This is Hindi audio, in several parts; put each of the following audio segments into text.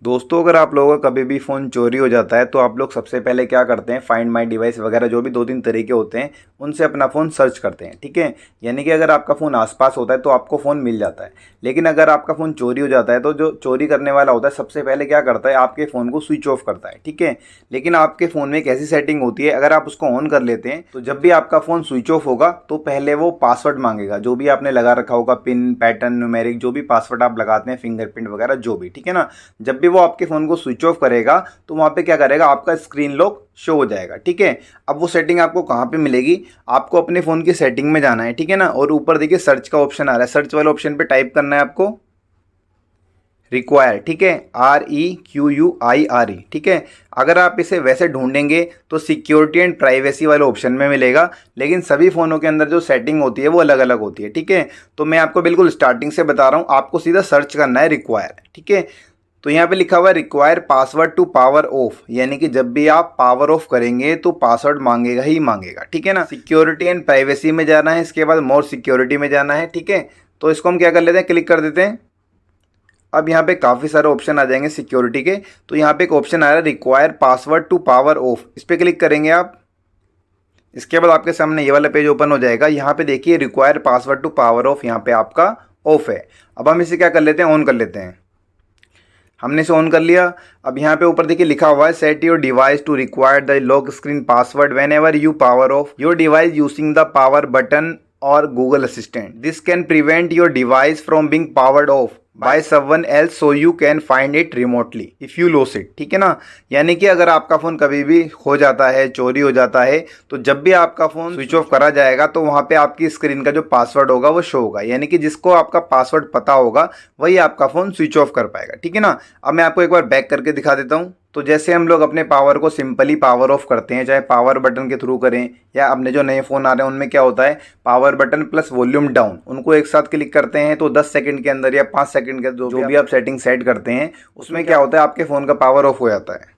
दोस्तों, अगर आप लोगों का कभी भी फ़ोन चोरी हो जाता है तो आप लोग सबसे पहले क्या करते हैं, फाइंड माय डिवाइस वगैरह जो भी 2-3 तरीके होते हैं उनसे अपना फ़ोन सर्च करते हैं। ठीक है, यानी कि अगर आपका फ़ोन आसपास होता है तो आपको फ़ोन मिल जाता है। लेकिन अगर आपका फ़ोन चोरी हो जाता है तो जो चोरी करने वाला होता है सबसे पहले क्या करता है, आपके फ़ोन को स्विच ऑफ करता है। ठीक है, लेकिन आपके फ़ोन में एक ऐसी सेटिंग होती है, अगर आप उसको ऑन कर लेते हैं तो जब भी आपका फ़ोन स्विच ऑफ होगा तो पहले वो पासवर्ड मांगेगा, जो भी आपने लगा रखा होगा, पिन, पैटर्न, न्यूमेरिक, जो भी पासवर्ड आप लगाते हैं, फिंगरप्रिंट वगैरह जो भी। ठीक है ना, जब भी वो आपके फ़ोन को स्विच ऑफ करेगा तो वहाँ पे क्या करेगा, आपका स्क्रीन लॉक शो हो जाएगा। ठीक है, अब वो सेटिंग आपको कहाँ पे मिलेगी, आपको अपने फ़ोन की सेटिंग में जाना है। ठीक है ना, और ऊपर देखिए सर्च का ऑप्शन आ रहा है, सर्च वाले ऑप्शन पे टाइप करना है आपको रिक्वायर। ठीक है, REQUIRE। ठीक है, अगर आप इसे वैसे ढूंढेंगे तो सिक्योरिटी एंड प्राइवेसी वाले ऑप्शन में मिलेगा, लेकिन सभी फ़ोनों के अंदर जो सेटिंग होती है वो अलग अलग होती है। ठीक है, तो मैं आपको बिल्कुल स्टार्टिंग से बता रहा हूँ, आपको सीधा सर्च करना है रिक्वायर। ठीक है, तो यहाँ पे लिखा हुआ है require password to power off, यानी कि जब भी आप पावर ऑफ करेंगे तो पासवर्ड मांगेगा ही मांगेगा। ठीक है ना, सिक्योरिटी एंड प्राइवेसी में जाना है, इसके बाद मोर सिक्योरिटी में जाना है। ठीक है, तो इसको हम क्या कर लेते हैं, क्लिक कर देते हैं। अब यहाँ पे काफ़ी सारे ऑप्शन आ जाएंगे सिक्योरिटी के, तो यहाँ पे एक ऑप्शन आ रहा है require password to power off, इस पर क्लिक करेंगे आप। इसके बाद आपके सामने ये वाला पेज ओपन हो जाएगा। यहाँ पे देखिए require password to power off, यहाँ पे आपका ऑफ है। अब हम इसे क्या कर लेते हैं, ऑन कर लेते हैं। हमने इसे ऑन कर लिया। अब यहाँ पे ऊपर देखिए लिखा हुआ है set your device to require the lock screen password whenever you power off your device using the power button और Google assistant. This can prevent your device from being powered off by someone else so you can find it remotely if you lose it. ठीक है ना, यानी कि अगर आपका फ़ोन कभी भी खो जाता है, चोरी हो जाता है, तो जब भी आपका फ़ोन स्विच ऑफ करा जाएगा तो वहाँ पे आपकी स्क्रीन का जो पासवर्ड होगा वो शो होगा, यानी कि जिसको आपका पासवर्ड पता होगा वही आपका फ़ोन स्विच ऑफ कर पाएगा। ठीक है ना, अब मैं आपको एक बार बैक करके दिखा देता हूँ। तो जैसे हम लोग अपने पावर को सिंपली पावर ऑफ करते हैं, चाहे पावर बटन के थ्रू करें या अपने जो नए फ़ोन आ रहे हैं उनमें क्या होता है, power button plus volume down, उनको एक साथ क्लिक करते हैं तो 10 सेकंड के अंदर या 5 सेकंड के जो भी आप सेटिंग सेट करते हैं उसमें क्या होता है, आपके फ़ोन का पावर ऑफ हो जाता है।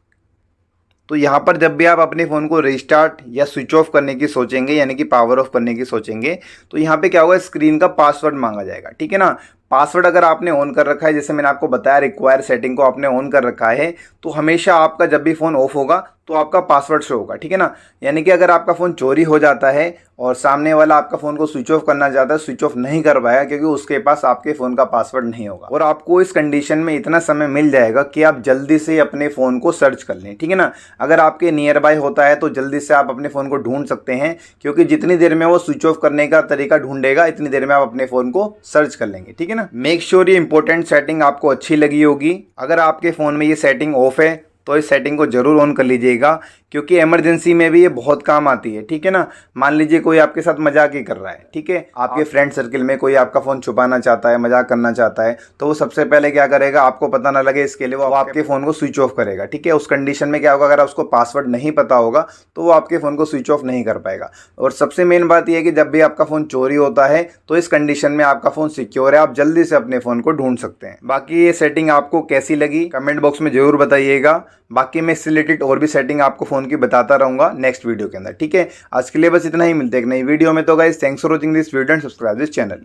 तो यहाँ पर जब भी आप अपने फ़ोन को रिस्टार्ट या स्विच ऑफ करने की सोचेंगे, यानी कि पावर ऑफ करने की सोचेंगे, तो यहाँ पे क्या होगा, स्क्रीन का पासवर्ड मांगा जाएगा। ठीक है ना, पासवर्ड अगर आपने ऑन कर रखा है, जैसे मैंने आपको बताया रिक्वायर सेटिंग को आपने ऑन कर रखा है, तो हमेशा आपका जब भी फ़ोन ऑफ होगा तो आपका पासवर्ड शो होगा। ठीक है ना, यानी कि अगर आपका फ़ोन चोरी हो जाता है और सामने वाला आपका फ़ोन को स्विच ऑफ करना चाहता है, स्विच ऑफ नहीं कर पाएगा क्योंकि उसके पास आपके फ़ोन का पासवर्ड नहीं होगा। और आपको इस कंडीशन में इतना समय मिल जाएगा कि आप जल्दी से अपने फ़ोन को सर्च कर लें। ठीक है ना, अगर आपके नियर बाय होता है तो जल्दी से आप अपने फ़ोन को ढूंढ सकते हैं, क्योंकि जितनी देर में वो स्विच ऑफ करने का तरीका ढूंढेगा इतनी देर में आप अपने फ़ोन को सर्च कर लेंगे। ठीक है ना, मेक श्योर ये इंपॉर्टेंट सेटिंग आपको अच्छी लगी होगी। अगर आपके फ़ोन में ये सेटिंग ऑफ है तो इस सेटिंग को ज़रूर ऑन कर लीजिएगा, क्योंकि इमरजेंसी में भी ये बहुत काम आती है। ठीक है ना, मान लीजिए कोई आपके साथ मजाक ही कर रहा है, ठीक है, आपके फ्रेंड सर्कल में कोई आपका फ़ोन छुपाना चाहता है, मजाक करना चाहता है, तो वो सबसे पहले क्या करेगा, आपको पता ना लगे इसके लिए वो आपके फ़ोन को स्विच ऑफ करेगा। ठीक है, उस कंडीशन में क्या होगा, अगर उसको पासवर्ड नहीं पता होगा तो वो आपके फ़ोन को स्विच ऑफ नहीं कर पाएगा। और सबसे मेन बात यह है कि जब भी आपका फ़ोन चोरी होता है तो इस कंडीशन में आपका फ़ोन सिक्योर है, आप जल्दी से अपने फ़ोन को ढूंढ सकते हैं। बाकी ये सेटिंग आपको कैसी लगी कमेंट बॉक्स में ज़रूर बताइएगा। बाकी मैं इससे रिलेटेड और भी सेटिंग आपको फ़ोन की बताता रहूँगा नेक्स्ट वीडियो के अंदर। ठीक है, आज के लिए बस इतना ही, मिलते हैं एक नई वीडियो में। तो guys, thanks for watching this video and subscribe this channel.